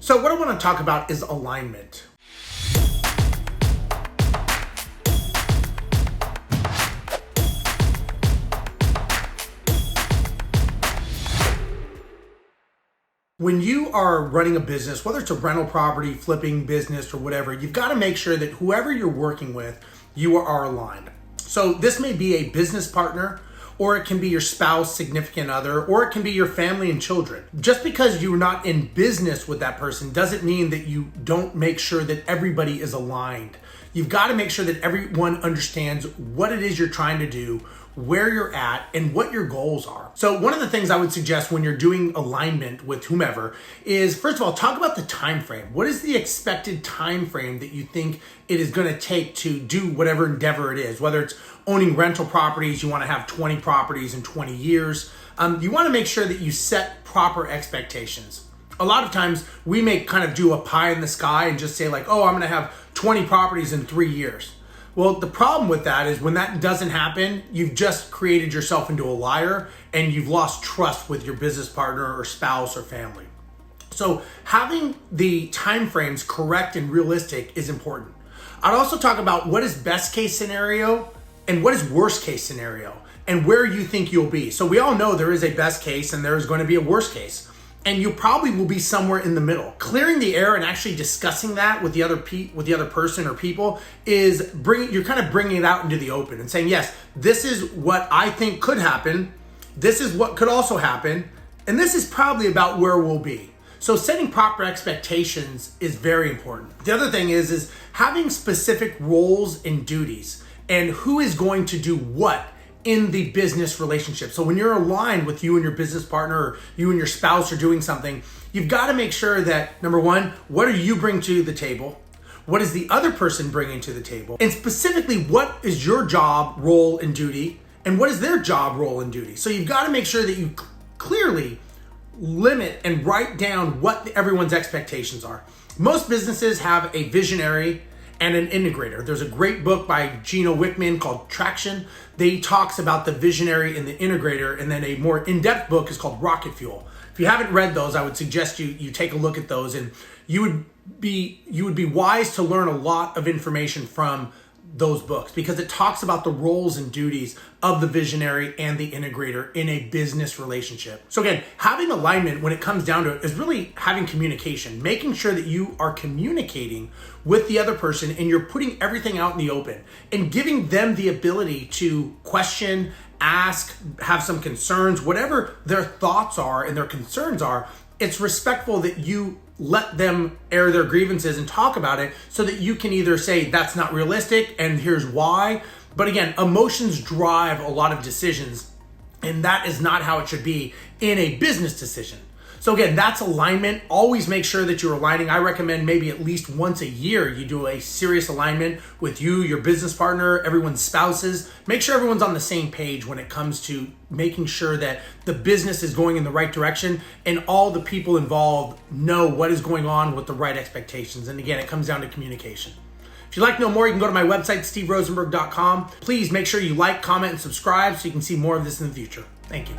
So what I want to talk about is alignment. When you are running a business, whether it's a rental property, flipping business, or whatever, you've got to make sure that whoever you're working with, you are aligned. So this may be a business partner, or it can be your spouse, significant other, or it can be your family and children. Just because you're not in business with that person doesn't mean that you don't make sure that everybody is aligned. You've got to make sure that everyone understands what it is you're trying to do, where you're at, and what your goals are. So one of the things I would suggest when you're doing alignment with whomever is, first of all, talk about the time frame. What is the expected time frame that you think it is going to take to do whatever endeavor it is? Whether it's owning rental properties, you want to have 20 properties in 20 years. You want to make sure that you set proper expectations. A lot of times we may kind of do a pie in the sky and just say like, oh, I'm going to have 20 properties in 3 years. Well, the problem with that is when that doesn't happen, you've just created yourself into a liar and you've lost trust with your business partner or spouse or family. So having the timeframes correct and realistic is important. I'd also talk about what is best case scenario and what is worst case scenario and where you think you'll be. So we all know there is a best case and there is going to be a worst case. And you probably will be somewhere in the middle. Clearing the air and actually discussing that with the other person or people is you're kind of bringing it out into the open and saying, yes, this is what I think could happen. This is what could also happen. And this is probably about where we'll be. So setting proper expectations is very important. The other thing is having specific roles and duties and who is going to do what in the business relationship. So when you're aligned with you and your business partner, or you and your spouse are doing something, you've got to make sure that, number one, what do you bring to the table? What is the other person bringing to the table? And specifically, what is your job, role, and duty? And what is their job, role, and duty? So you've got to make sure that you clearly limit and write down what everyone's expectations are. Most businesses have a visionary and an integrator. There's a great book by Gino Wickman called Traction. He talks about the visionary and the integrator, and then a more in-depth book is called Rocket Fuel. If you haven't read those, I would suggest you take a look at those, and you would be wise to learn a lot of information from those books because it talks about the roles and duties of the visionary and the integrator in a business relationship. So again, having alignment when it comes down to it is really having communication, making sure that you are communicating with the other person and you're putting everything out in the open and giving them the ability to question, ask, have some concerns, whatever their thoughts are and their concerns are. It's respectful that you let them air their grievances and talk about it so that you can either say that's not realistic and here's why. But again, emotions drive a lot of decisions and that is not how it should be in a business decision. So again, that's alignment. Always make sure that you're aligning. I recommend maybe at least once a year you do a serious alignment with you, your business partner, everyone's spouses. Make sure everyone's on the same page when it comes to making sure that the business is going in the right direction and all the people involved know what is going on with the right expectations. And again, it comes down to communication. If you'd like to know more, you can go to my website, steverozenberg.com. Please make sure you like, comment, and subscribe so you can see more of this in the future. Thank you.